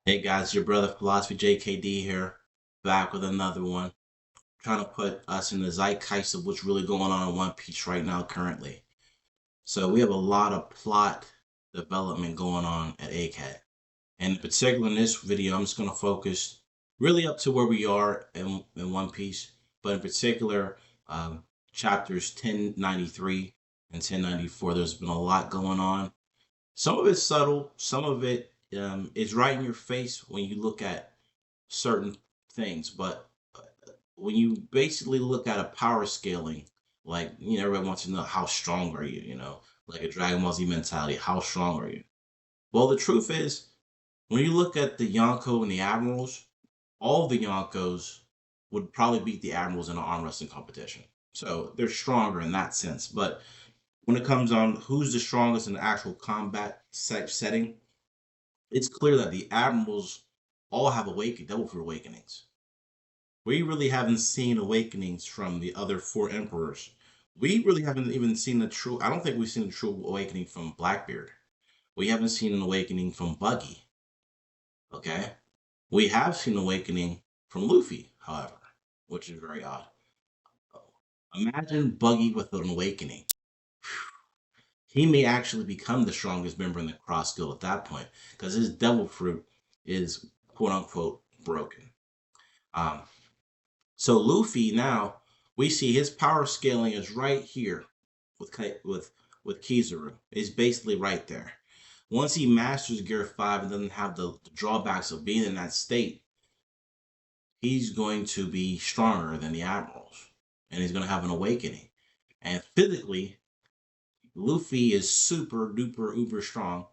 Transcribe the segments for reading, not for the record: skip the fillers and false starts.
Hey guys, your brother Philosophy JKD here, back with another one. Trying to put us in the zeitgeist of what's really going on in One Piece right now currently. So we have a lot of plot development going on at ACAT. And in particular in this video, I'm just going to focus really up to where we are in One Piece, but in particular, chapters 1093 and 1094. There's been a lot going on. Some of it's subtle, some of it is right in your face when you look at certain things. But when you basically look at a power scaling, like, everybody wants to know how strong are you, like a Dragon Ball Z mentality, how strong are you? Well, the truth is, when you look at the Yonko and the Admirals, all the Yonkos would probably beat the Admirals in an arm wrestling competition. So they're stronger in that sense. But when it comes on who's the strongest in the actual combat setting, it's clear that the Admirals all have Devil Fruit awakenings. We really haven't seen awakenings from the other four emperors. We really haven't even seen the true. I don't think we've seen a true awakening from Blackbeard. We haven't seen an awakening from Buggy. Okay, we have seen awakening from Luffy, however, which is very odd. Imagine Buggy with an awakening. He may actually become the strongest member in the Cross Guild at that point because his Devil Fruit is quote unquote broken. Um, So Luffy now we see his power scaling is right here with Kizaru. It's basically right there. Once he masters Gear 5 and doesn't have the drawbacks of being in that state, he's going to be stronger than the admirals, and he's going to have an awakening. And physically, Luffy is super duper uber strong,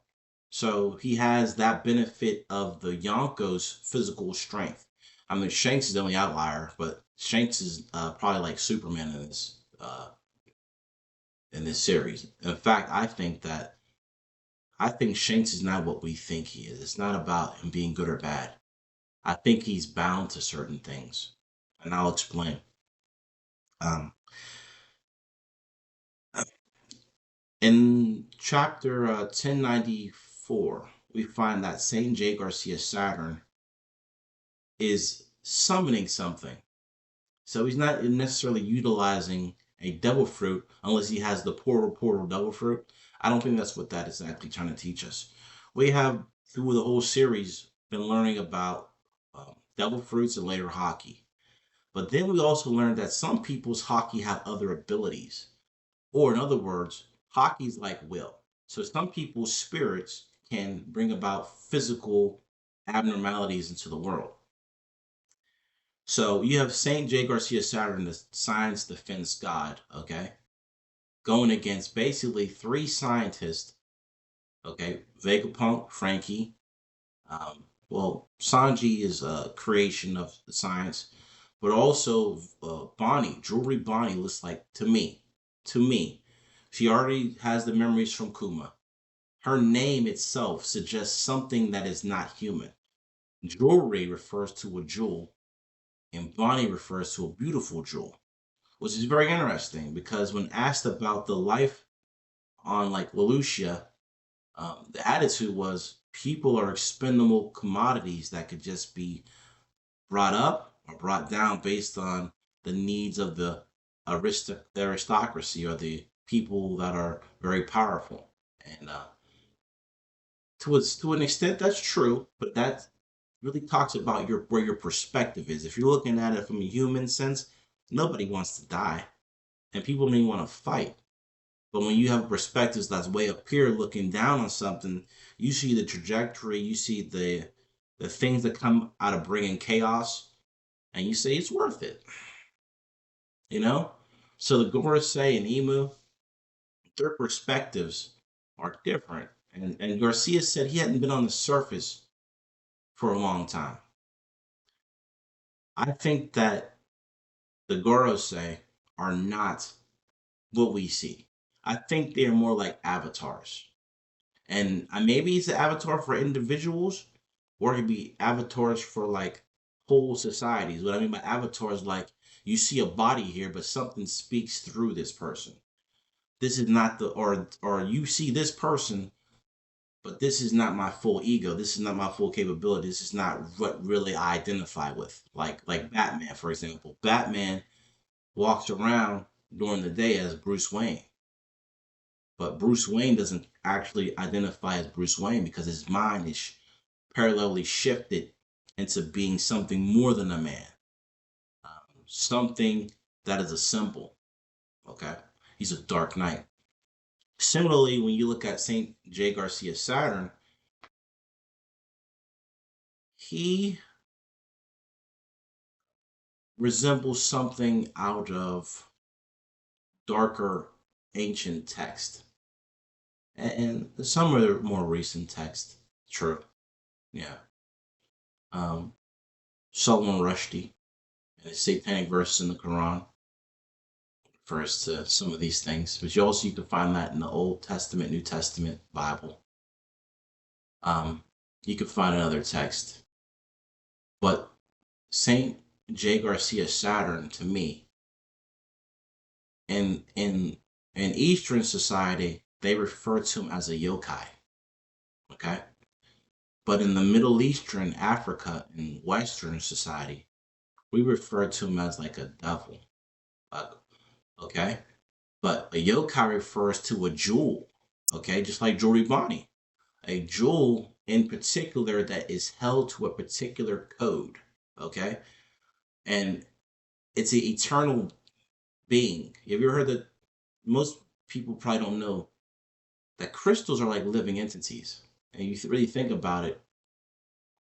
so he has that benefit of the Yonko's physical strength. I mean, Shanks is the only outlier, but Shanks is probably like Superman in this series. In fact, I think Shanks is not what we think he is. It's not about him being good or bad. I think he's bound to certain things, and I'll explain. Um, in chapter 1094, we find that Saint J. Garcia Saturn is summoning something. So he's not necessarily utilizing a devil fruit unless he has the portal devil fruit. I don't think that's what that is actually trying to teach us. We have through the whole series been learning about devil fruits and later Haki. But then we also learned that some people's Haki have other abilities. Or in other words, Haki is like will. So some people's spirits can bring about physical abnormalities into the world. So you have Saint J. Garcia Saturn, the science defense god, okay, going against basically three scientists, okay, Vegapunk, Frankie. Well, Sanji is a creation of the science, but also Bonnie, Jewelry Bonnie looks like to me, she already has the memories from Kuma. Her name itself suggests something that is not human. Jewelry refers to a jewel, and Bonnie refers to a beautiful jewel, which is very interesting because when asked about the life on like Lelouchia, the attitude was people are expendable commodities that could just be brought up or brought down based on the needs of the aristocracy or the people that are very powerful. And to an extent, that's true, but that really talks about where your perspective is. If you're looking at it from a human sense, nobody wants to die, and people don't even want to fight. But when you have perspectives that's way up here looking down on something, you see the trajectory, you see the things that come out of bringing chaos, and you say it's worth it. You know? So the Gorosei and Emu, their perspectives are different. And Garcia said he hadn't been on the surface for a long time. I think that the Gorosei are not what we see. I think they are more like avatars. And maybe it's an avatar for individuals, or it could be avatars for like whole societies. What I mean by avatars, like you see a body here, but something speaks through this person. This is not the or you see this person, but this is not my full ego. This is not my full capability. This is not what really I identify with. Like Batman, for example. Batman walks around during the day as Bruce Wayne. But Bruce Wayne doesn't actually identify as Bruce Wayne because his mind is parallelly shifted into being something more than a man, something that is a symbol. Okay, he's a Dark Knight. Similarly, when you look at Saint J. Garcia Saturn, he resembles something out of darker ancient text and some of the more recent text. True, yeah. Um, Solomon Rushdie and the satanic verses in the Quran refers to some of these things, but you can find that in the Old Testament, New Testament, Bible. You can find another text, but Saint J. Garcia Saturn, to me, in Eastern society, they refer to him as a yokai. Okay, but in the Middle Eastern, Africa, and Western society, we refer to him as like a devil. Okay, but a yokai refers to a jewel. Okay, just like Jewelry Bonnie, a jewel in particular that is held to a particular code. Okay, and it's an eternal being. Have you ever heard that? Most people probably don't know that crystals are like living entities. And you really think about it,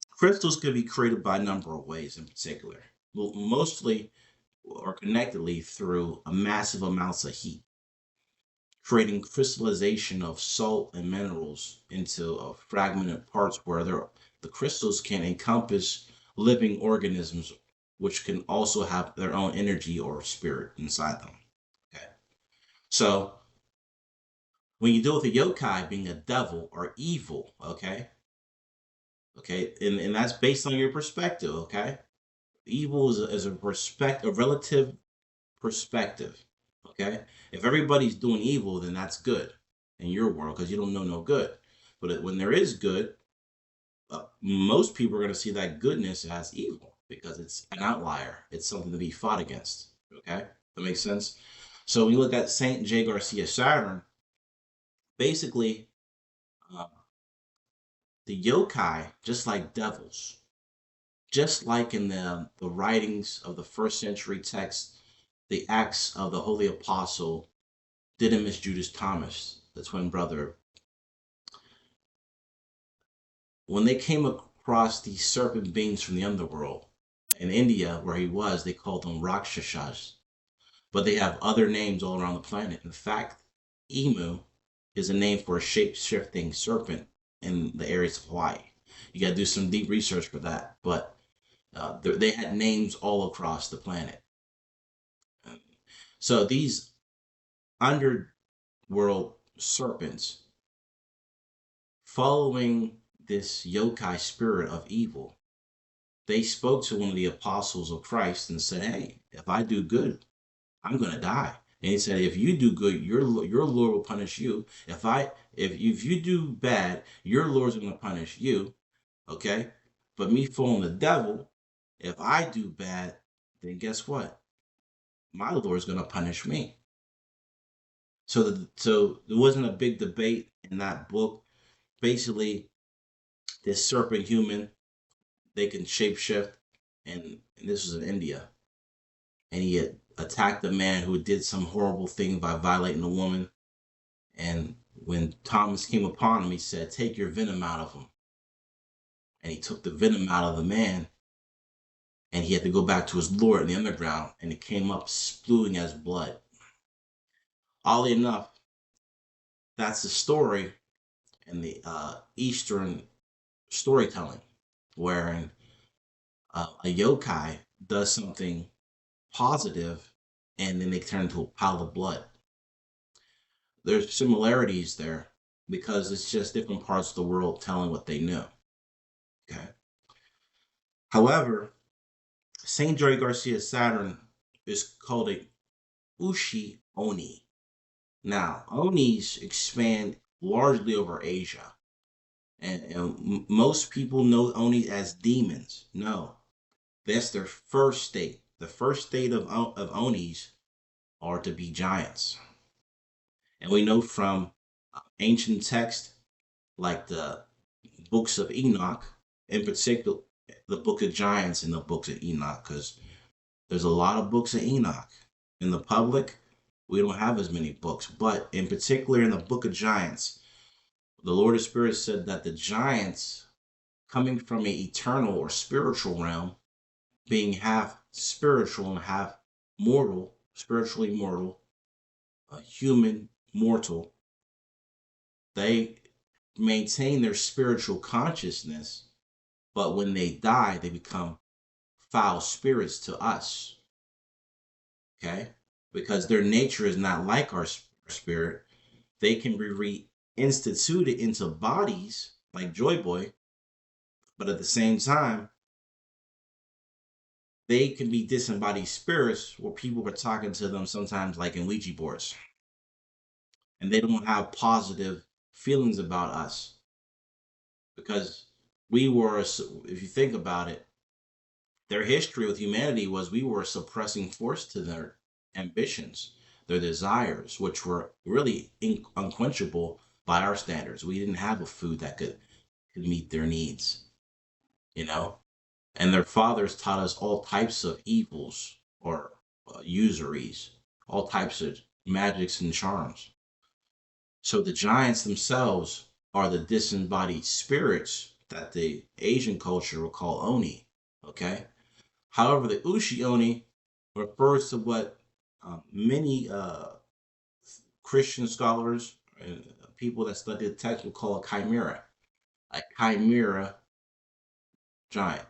crystals could be created by a number of ways in particular. Well, mostly or connectedly through a massive amounts of heat, creating crystallization of salt and minerals into fragmented parts where the crystals can encompass living organisms, which can also have their own energy or spirit inside them. Okay. So when you deal with a yokai being a devil or evil, okay, and that's based on your perspective, okay. Evil is a relative perspective, okay. If everybody's doing evil, then that's good in your world because you don't know no good. But when there is good, most people are going to see that goodness as evil because it's an outlier. It's something to be fought against. Okay, that makes sense. So when you look at Saint J. Garcia Saturn, basically, uh, the yokai, just like devils, just like in the writings of the first century text, the Acts of the Holy Apostle Didymus Judas Thomas, the twin brother, when they came across these serpent beings from the underworld in India, where he was, they called them Rakshasas, but they have other names all around the planet. In fact, emu is a name for a shape-shifting serpent in the areas of Hawaii. You got to do some deep research for that, but they had names all across the planet. So these underworld serpents, following this yokai spirit of evil, they spoke to one of the apostles of Christ and said, "Hey, if I do good, I'm going to die." And he said, "If you do good, your Lord will punish you. If you do bad, your Lord's going to punish you." Okay, but me following the devil, if I do bad, then guess what? My Lord's going to punish me. So there wasn't a big debate in that book. Basically, this serpent human, they can shapeshift, and this was in India, and he had attacked a man who did some horrible thing by violating a woman. And when Thomas came upon him, he said, "Take your venom out of him." And he took the venom out of the man, and he had to go back to his Lord in the underground, and it came up spewing as blood. Oddly enough, that's the story in the Eastern storytelling, wherein a yokai does something positive, and then they turn into a pile of blood. There's similarities there because it's just different parts of the world telling what they know. Okay. However, Saint J. Garcia Saturn is called a Ushi Oni. Now, Onis expand largely over Asia. And most people know Oni as demons. No, that's their first state. The first state of Onis are to be giants. And we know from ancient texts like the books of Enoch, in particular, the book of giants and the books of Enoch, because there's a lot of books of Enoch. In the public, we don't have as many books, but in particular in the book of giants, the Lord of Spirits said that the giants coming from an eternal or spiritual realm, being half spiritual and half mortal, spiritually mortal, a human mortal, they maintain their spiritual consciousness, but when they die, they become foul spirits to us. Okay? Because their nature is not like our spirit. They can be reinstituted into bodies like Joy Boy, but at the same time, they can be disembodied spirits where people are talking to them sometimes like in Ouija boards. And they don't have positive feelings about us because we were, if you think about it, their history with humanity was we were a suppressing force to their ambitions, their desires, which were really unquenchable by our standards. We didn't have a food that could meet their needs, you know? And their fathers taught us all types of evils or usuries, all types of magics and charms. So the giants themselves are the disembodied spirits that the Asian culture will call Oni. Okay. However, the Ushi Oni refers to what many Christian scholars and people that study the text will call a chimera. A chimera giant.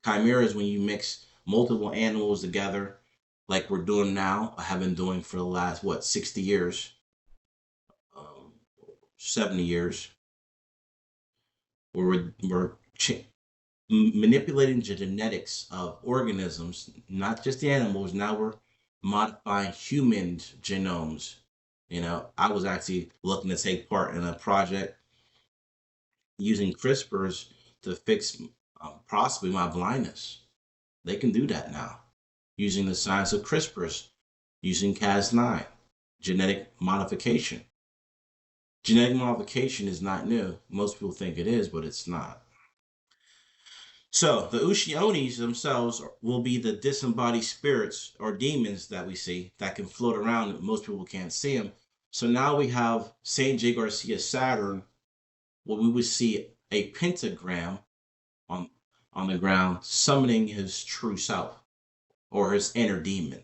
Chimera is when you mix multiple animals together, like we're doing now, I have been doing for the last, 60 years, 70 years, where we're manipulating the genetics of organisms, not just the animals. Now we're modifying human genomes. I was actually looking to take part in a project using CRISPRs to fix possibly my blindness. They can do that now using the science of CRISPRs, using Cas9, genetic modification. Genetic modification is not new. Most people think it is, but it's not. So the Ushionis themselves will be the disembodied spirits or demons that we see that can float around. Most people can't see them. So now we have Saint J. Garcia Saturn, where we would see a pentagram on the ground summoning his true self or his inner demon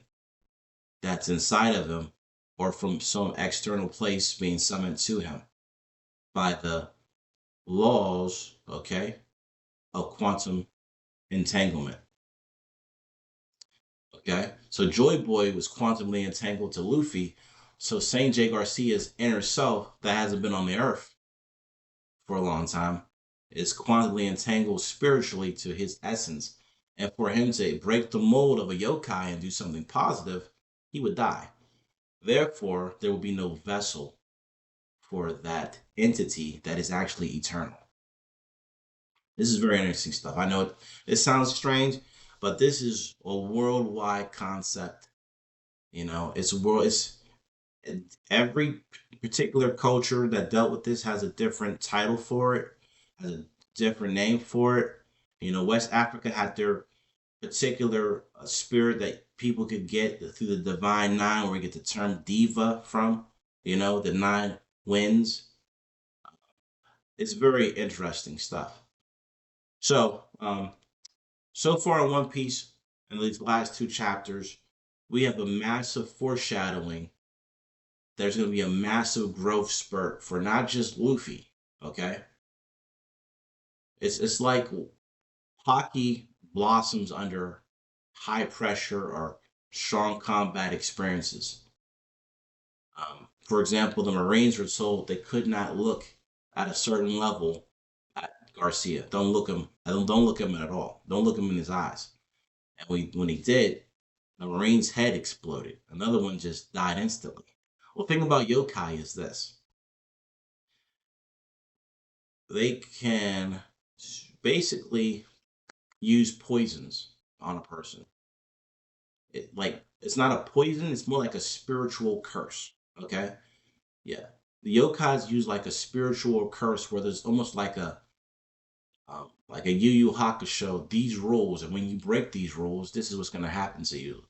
that's inside of him or from some external place being summoned to him by the laws, okay, of quantum entanglement. Okay, so Joy Boy was quantumly entangled to Luffy. So Saint J. Garcia's inner self that hasn't been on the earth for a long time is quantumly entangled spiritually to his essence. And for him to break the mold of a yokai and do something positive, he would die. Therefore, there will be no vessel for that entity that is actually eternal. This is very interesting stuff. I know it sounds strange, but this is a worldwide concept. It's every particular culture that dealt with this has a different title for it, has a different name for it. West Africa had their particular spirit that people could get through the Divine Nine, where we get the term diva from, the nine winds. It's very interesting stuff. So, so far in One Piece, in these last two chapters, we have a massive foreshadowing. There's going to be a massive growth spurt for not just Luffy, okay? It's like hockey blossoms under high pressure or strong combat experiences. For example, the Marines were told they could not look at a certain level at Garcia. Don't look him. Don't look him at all. Don't look him in his eyes. And when he did, the Marine's head exploded. Another one just died instantly. Well, thing about yokai is this: they can basically use poisons on a person. It's not a poison, it's more like a spiritual curse. Okay? Yeah. The yokais use like a spiritual curse where there's almost like a Yu Yu Hakusho, these rules, and when you break these rules, this is what's going to happen to you.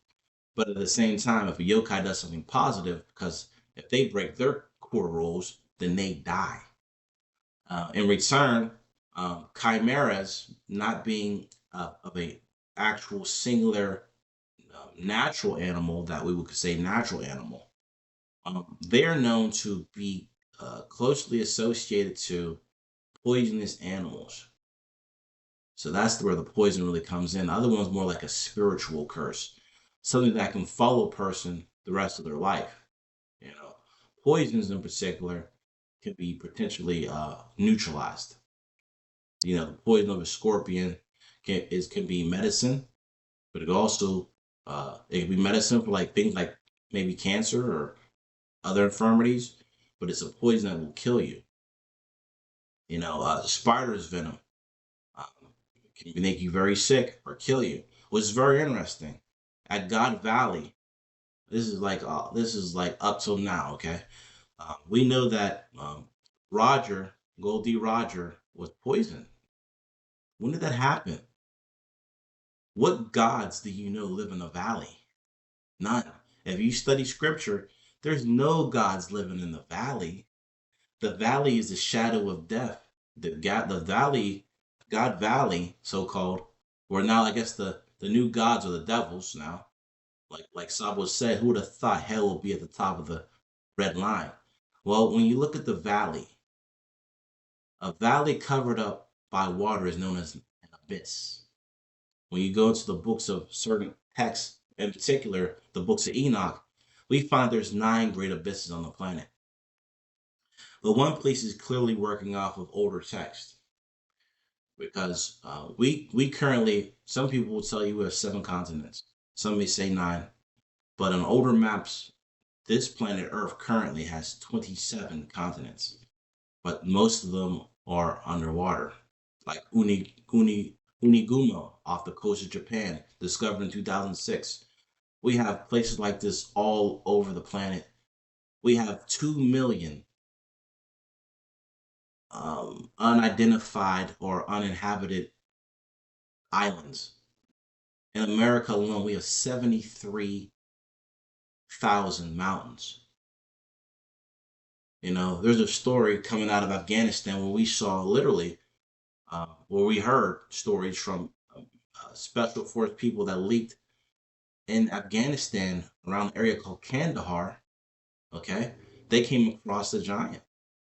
But at the same time, if a yokai does something positive, because if they break their core rules, then they die. In return, chimeras not being of a actual singular natural animal that we would say natural animal, they're known to be closely associated to poisonous animals. So that's where the poison really comes in. The other one's more like a spiritual curse, something that can follow a person the rest of their life. You know, poisons in particular can be potentially neutralized. You know, the poison of a scorpion can be medicine, but it can be medicine for like things like maybe cancer or other infirmities, but it's a poison that will kill you. You know, spider's venom um, can make you very sick or kill you, which is very interesting. At God Valley, this is like up till now. Okay, we know that Roger Goldie Roger was poisoned. When did that happen? What gods do you know live in the valley? None. If you study scripture, there's no gods living in the valley. The valley is the shadow of death. The valley, God Valley, so called, where now I guess the new gods are the devils now. Like Sabo said, who would have thought hell would be at the top of the red line? Well, when you look at the valley, a valley covered up by water is known as an abyss. When you go into the books of certain texts, in particular the books of Enoch, we find there's 9 great abysses on the planet. But one place is clearly working off of older text because we currently, some people will tell you we have 7 continents, some may say 9, but on older maps, this planet Earth currently has 27 continents, but most of them are underwater, like Unigumo off the coast of Japan, discovered in 2006. We have places like this all over the planet. We have 2 million unidentified or uninhabited islands. In America alone, we have 73,000 mountains. You know, there's a story coming out of Afghanistan where we saw literally, where we heard stories from special force people that leaked in Afghanistan around an area called Kandahar. Okay, they came across a giant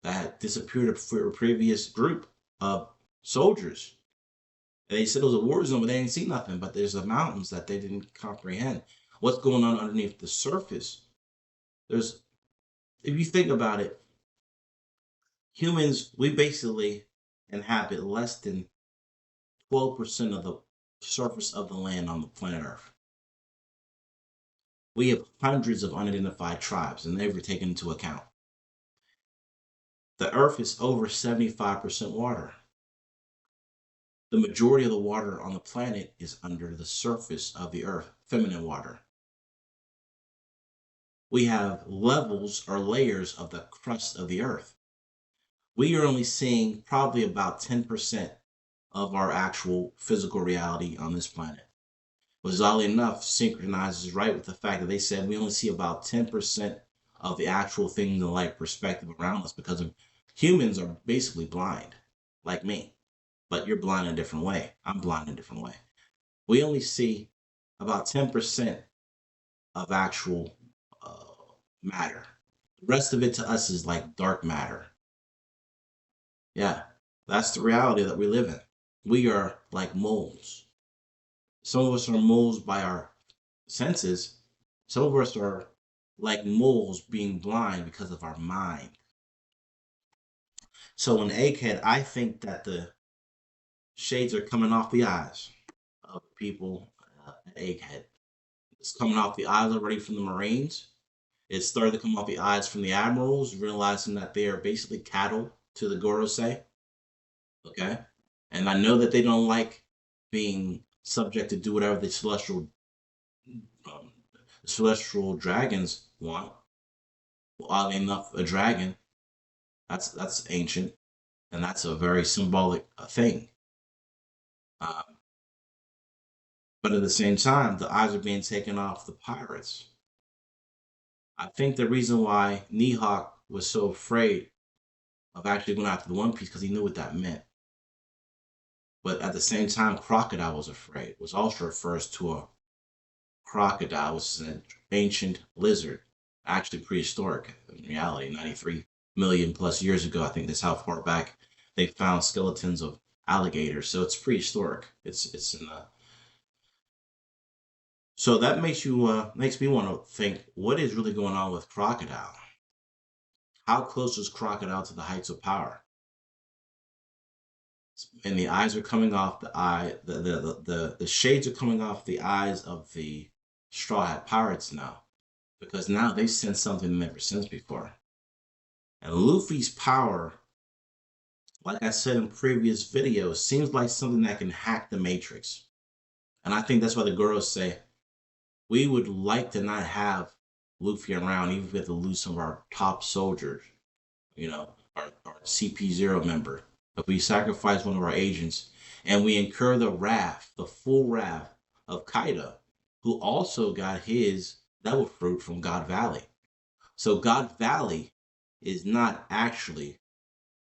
that had disappeared for a previous group of soldiers. And they said it was a war zone, but they didn't see nothing. But there's the mountains that they didn't comprehend. What's going on underneath the surface? There's, if you think about it, humans, we basically inhabit less than 12% of the surface of the land on the planet Earth. We have hundreds of unidentified tribes, and never taken into account. The Earth is over 75% water. The majority of the water on the planet is under the surface of the Earth, feminine water. We have levels or layers of the crust of the Earth. We are only seeing probably about 10% of our actual physical reality on this planet. Which, oddly enough, synchronizes right with the fact that they said we only see about 10% of the actual things in light perspective around us because of humans are basically blind, like me. But you're blind in a different way. I'm blind in a different way. We only see about 10% of actual matter. The rest of it to us is like dark matter. Yeah, that's the reality that we live in. We are like moles. Some of us are moles by our senses. Some of us are like moles being blind because of our mind. So in Egghead, I think that the shades are coming off the eyes of people at Egghead. It's coming off the eyes already from the Marines. It's started to come off the eyes from the admirals, realizing that they are basically cattle to the Gorosei. Okay. And I know that they don't like being subject to do whatever um, celestial dragons want. Well, oddly enough, a dragon, that's ancient, and that's a very symbolic thing. Um, but at the same time, the eyes are being taken off the pirates. I think the reason why Mihawk was so afraid of actually going after the One Piece because he knew what that meant. But at the same time, Crocodile was afraid, which also refers to a crocodile, which is an ancient lizard, actually prehistoric in reality, 93 million plus years ago. I think that's how far back they found skeletons of alligators. So it's prehistoric. It's in the so that makes me want to think what is really going on with Crocodile. How close is Crocodile to the heights of power? And the eyes are coming off the eye. The shades are coming off the eyes of the Straw Hat Pirates now, because now they sense something they never sensed before. And Luffy's power, like I said in previous videos, seems like something that can hack the Matrix. And I think that's why the girls say we would like to not have Luffy around, even if we have to lose some of our top soldiers, our CP0 member. If we sacrifice one of our agents and we incur the wrath, the full wrath of Kaido, who also got his devil fruit from God Valley. So God Valley is not actually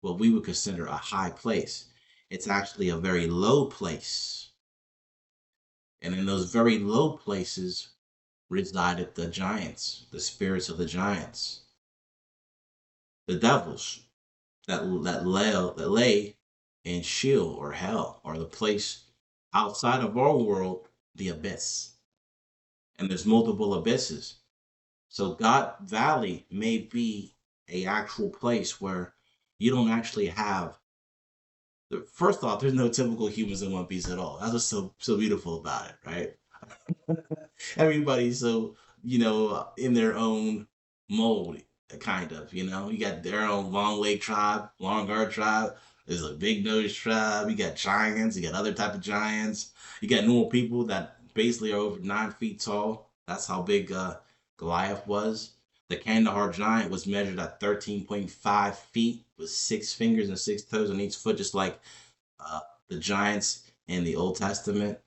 what we would consider a high place. It's actually a very low place. And in those very low places resided the giants, the spirits of the giants, the devils that lay in Sheol or hell, or the place outside of our world, the abyss. And there's multiple abysses. So God Valley may be a actual place where you don't actually have first off, there's no typical humans in One Piece at all. That's what's so beautiful about it, right? Everybody's so in their own mold, kind of. You got their own long leg tribe, long arm tribe. There's a big nose tribe. You got giants. You got other type of giants. You got normal people that basically are over 9 feet tall. That's how big Goliath was. The Kandahar giant was measured at 13.5 feet with 6 fingers and 6 toes on each foot, just like the giants in the Old Testament,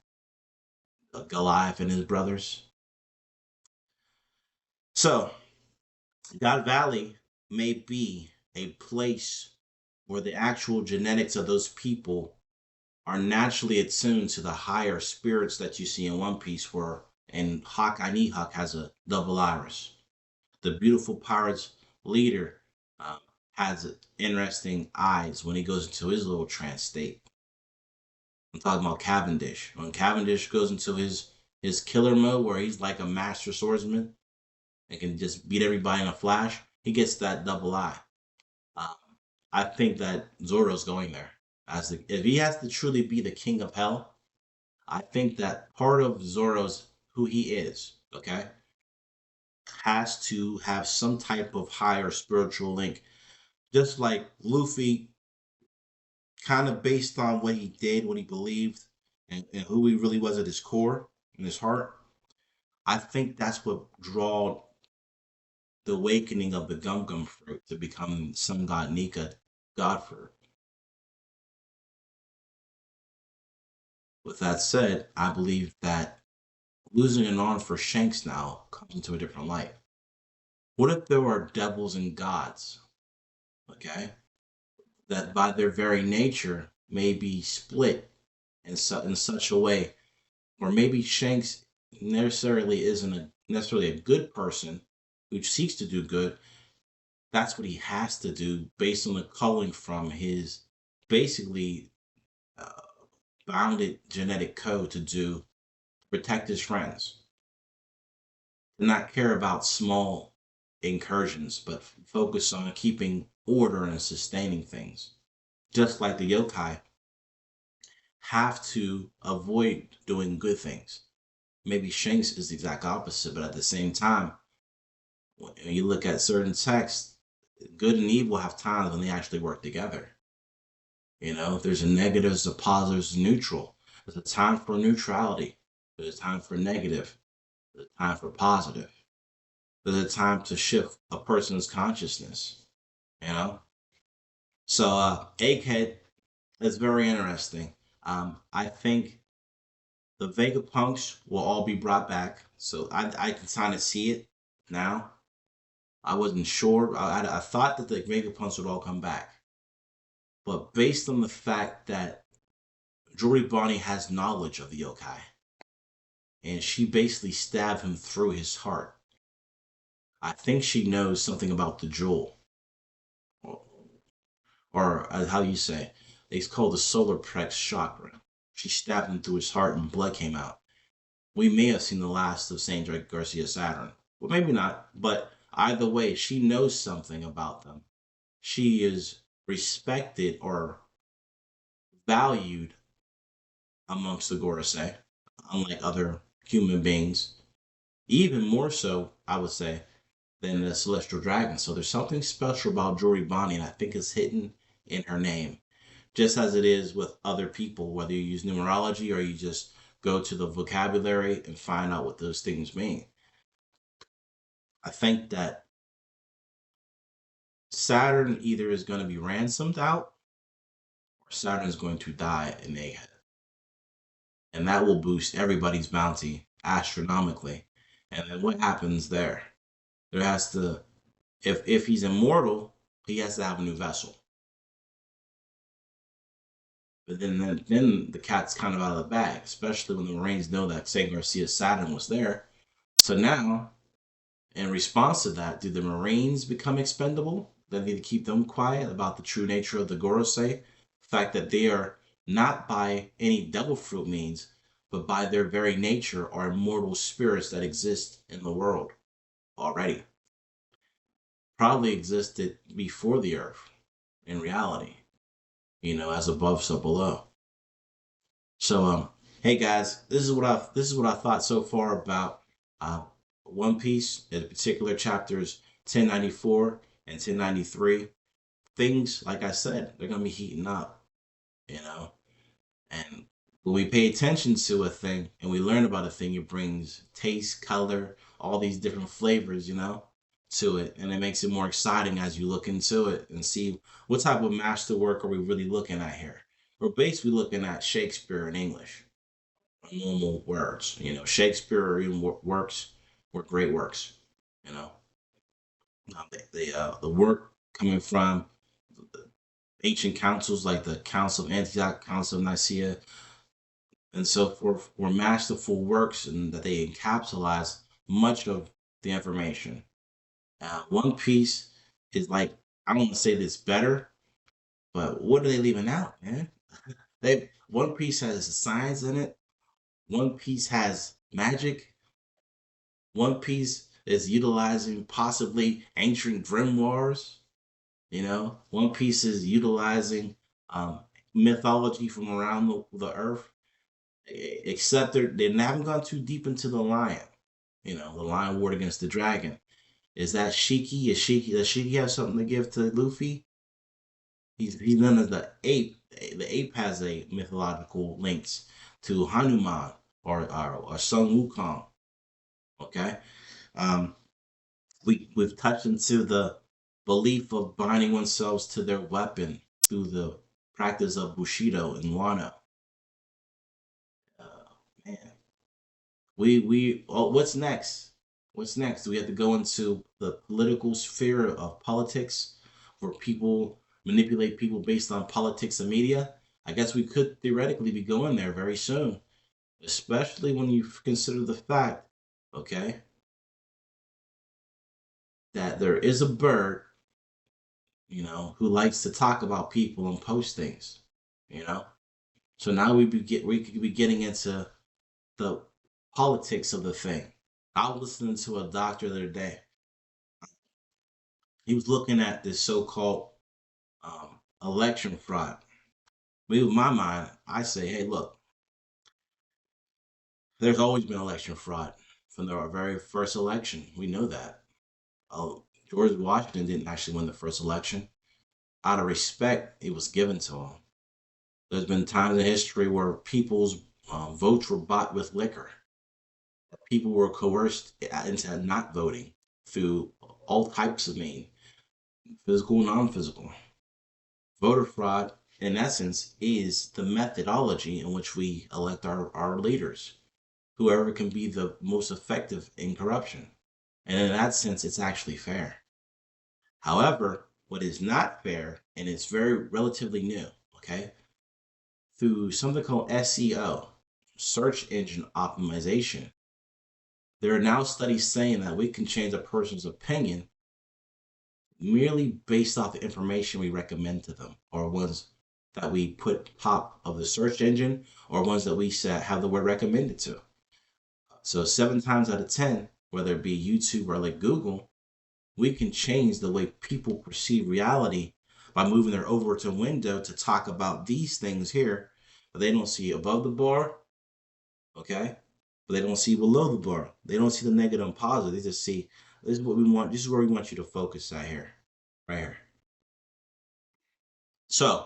Goliath and his brothers. So, God Valley may be a place where the actual genetics of those people are naturally attuned to the higher spirits that you see in One Piece, where and Hawkeye Mihawk has a double iris. The beautiful pirate's leader has interesting eyes when he goes into his little trance state. I'm talking about Cavendish. When Cavendish goes into his killer mode, where he's like a master swordsman and can just beat everybody in a flash, he gets that double eye. Um, I think that Zoro's going there. If he has to truly be the king of hell, I think that part of Zoro's who he is, okay, has to have some type of higher spiritual link. Just like Luffy, kind of based on what he did, what he believed, and who he really was at his core, in his heart. I think that's what drew the awakening of the Gum Gum fruit to become Sun God Nika God fruit. With that said, I believe that losing an arm for Shanks now comes into a different light. What if there are devils and gods, okay, that by their very nature may be split in such a way, or maybe Shanks necessarily isn't necessarily a good person who seeks to do good. That's what he has to do based on the calling from his basically uh, bounded genetic code to do protect his friends, to not care about small incursions, but focus on keeping order and sustaining things. Just like the yokai have to avoid doing good things. Maybe Shanks is the exact opposite, but at the same time, when you look at certain texts, good and evil have times when they actually work together. You know, there's a negatives, a positives, a neutral. There's a time for neutrality. There's a time for negative. There's a time for positive. There's a time to shift a person's consciousness. You know, so Egghead is very interesting. I think the Vegapunks will all be brought back. So I can kind of see it now. I wasn't sure. I thought that the Vegapunks would all come back. But based on the fact that Jory Bonnie has knowledge of the yokai, and she basically stabbed him through his heart, I think she knows something about the jewel. Or how you say, it's called the solar plex chakra. She stabbed him through his heart and blood came out. We may have seen the last of Sandra Garcia Saturn. Well, maybe not, but either way, she knows something about them. She is respected or valued amongst the Gorosei, unlike other human beings. Even more so, I would say, than the Celestial Dragon. So there's something special about Jory Bonnie, and I think it's hidden in her name. Just as it is with other people, whether you use numerology or you just go to the vocabulary and find out what those things mean. I think that Saturn either is going to be ransomed out or Saturn is going to die in Egghead. And that will boost everybody's bounty astronomically. And then what happens there? There has to, if he's immortal, he has to have a new vessel. But then the cat's kind of out of the bag, especially when the Marines know that Saint Garcia Saturn was there. So now, in response to that, do the Marines become expendable? They need to keep them quiet about the true nature of the Gorosei, the fact that they are not by any devil fruit means, but by their very nature are immortal spirits that exist in the world already. Probably existed before the earth in reality, you know, as above, so below. So hey guys, this is what I thought so far about One Piece, in particular chapters 1094 and 1093. Things, like I said, they're gonna be heating up, you know. And when we pay attention to a thing and we learn about a thing, it brings taste, color, all these different flavors, you know, to it. And it makes it more exciting as you look into it and see what type of masterwork are we really looking at here. We're basically looking at Shakespeare in English, normal words. You know, Shakespearean works were great works, you know. The work coming from the ancient councils like the Council of Antioch, Council of Nicaea, and so forth were masterful works and that they encapsulate much of the information. One Piece is like, I don't want to say this better, but what are they leaving out, man? One Piece has science in it. One Piece has magic. One Piece is utilizing possibly ancient grimoires. You know, One Piece is utilizing mythology from around the earth. Except they haven't gone too deep into the lion. You know, the lion ward against the dragon. Is that Shiki? Does Shiki have something to give to Luffy? He's none of the ape. The ape has a mythological links to Hanuman or Sun Wukong. Okay, um, we've touched into the belief of binding oneself to their weapon through the practice of Bushido and Wano. Man, what's next? What's next? Do we have to go into the political sphere of politics where people manipulate people based on politics and media? I guess we could theoretically be going there very soon, especially when you consider the fact, okay, that there is a bird, you know, who likes to talk about people and post things, you know. So now we could be getting into the politics of the thing. I was listening to a doctor the other day. He was looking at this so-called election fraud. With my mind, I say, hey, look, there's always been election fraud from the very first election. We know that. George Washington didn't actually win the first election. Out of respect, it was given to him. There's been times in history where people's votes were bought with liquor. People were coerced into not voting through all types of means, physical, non-physical. Voter fraud, in essence, is the methodology in which we elect our leaders, whoever can be the most effective in corruption. And in that sense, it's actually fair. However, what is not fair, and it's very relatively new, okay, through something called SEO, search engine optimization, there are now studies saying that we can change a person's opinion merely based off the information we recommend to them, or ones that we put top of the search engine, or ones that we have the word recommended to. So 7 times out of 10, whether it be YouTube or like Google, we can change the way people perceive reality by moving their over to window to talk about these things here, but they don't see above the bar, okay? But they don't see below the bar. They don't see the negative and positive. They just see, this is what we want. This is where we want you to focus at here, right here. So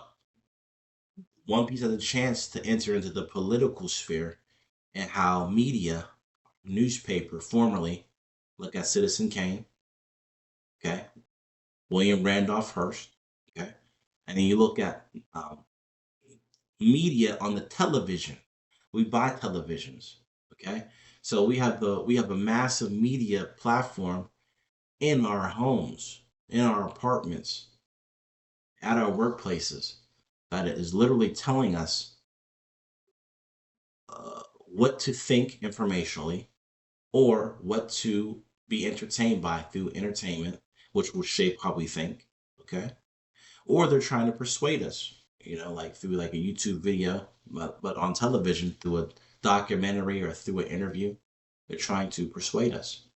One Piece has a chance to enter into the political sphere and how media, newspaper, formerly, look at Citizen Kane, okay, William Randolph Hearst, okay, and then you look at media on the television. We buy televisions, okay, so we have a massive media platform in our homes, in our apartments, at our workplaces that is literally telling us what to think informationally or what to be entertained by through entertainment, which will shape how we think, okay? Or they're trying to persuade us, like through like a YouTube video, but on television through a documentary or through an interview, they're trying to persuade us.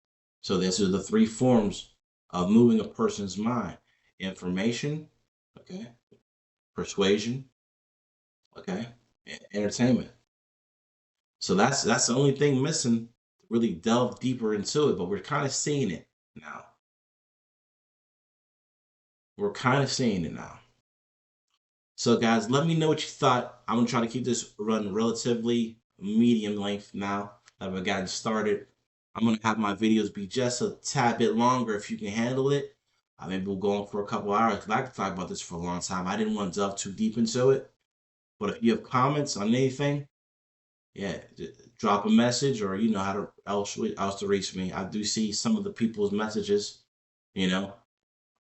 So these are the three forms of moving a person's mind: information, okay, persuasion, okay, entertainment. So that's the only thing missing to really delve deeper into it, but we're kind of seeing it now. We're kind of seeing it now. So guys, let me know what you thought. I'm gonna try to keep this run relatively medium length now that I've gotten started. I'm gonna have my videos be just a tad bit longer if you can handle it. Maybe we'll go on for a couple hours because I could talk about this for a long time. I didn't want to delve too deep into it. But if you have comments on anything, yeah, drop a message, or you know how to else to reach me. I do see some of the people's messages, you know,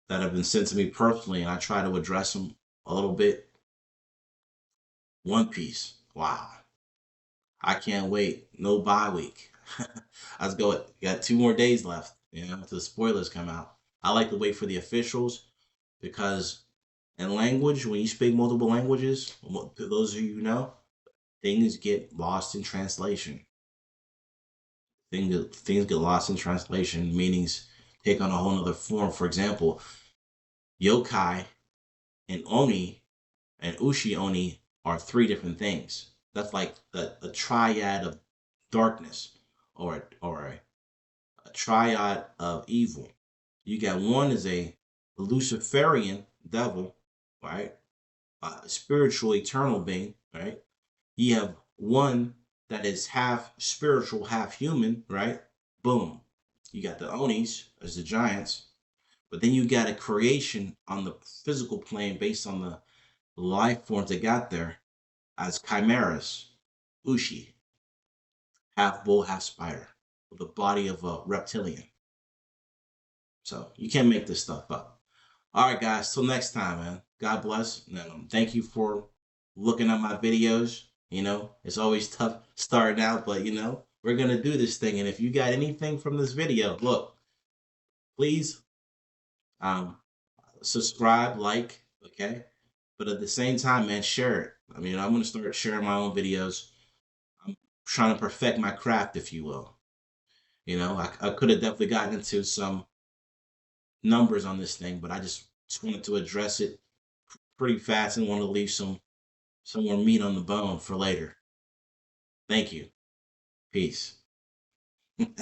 that have been sent to me personally, and I try to address them a little bit. One Piece, wow, I can't wait. No bye week. Let's go. Got 2 more days left, until the spoilers come out. I like to wait for the officials because in language, when you speak multiple languages, those of you who know, things get lost in translation. Things get lost in translation. Meanings take on a whole other form. For example, yokai and oni and ushi oni are 3 different things. That's like a triad of darkness, or a triad of evil. You got one is a Luciferian devil, right? Spiritual eternal being, right? You have one that is half spiritual, half human, right? Boom. You got the Onis as the giants, but then you got a creation on the physical plane based on the life forms that got there as chimeras, Ushi, half bull, half spider, with the body of a reptilian. So you can't make this stuff up. All right, guys. Till next time, man. God bless. And thank you for looking at my videos. It's always tough starting out, but we're gonna do this thing. And if you got anything from this video, look, please subscribe, like, okay. But at the same time, man, share it. I'm gonna start sharing my own videos. I'm trying to perfect my craft, if you will. I could have definitely gotten into some numbers on this thing, but I just wanted to address it pretty fast and want to leave some more meat on the bone for later. Thank you. Peace.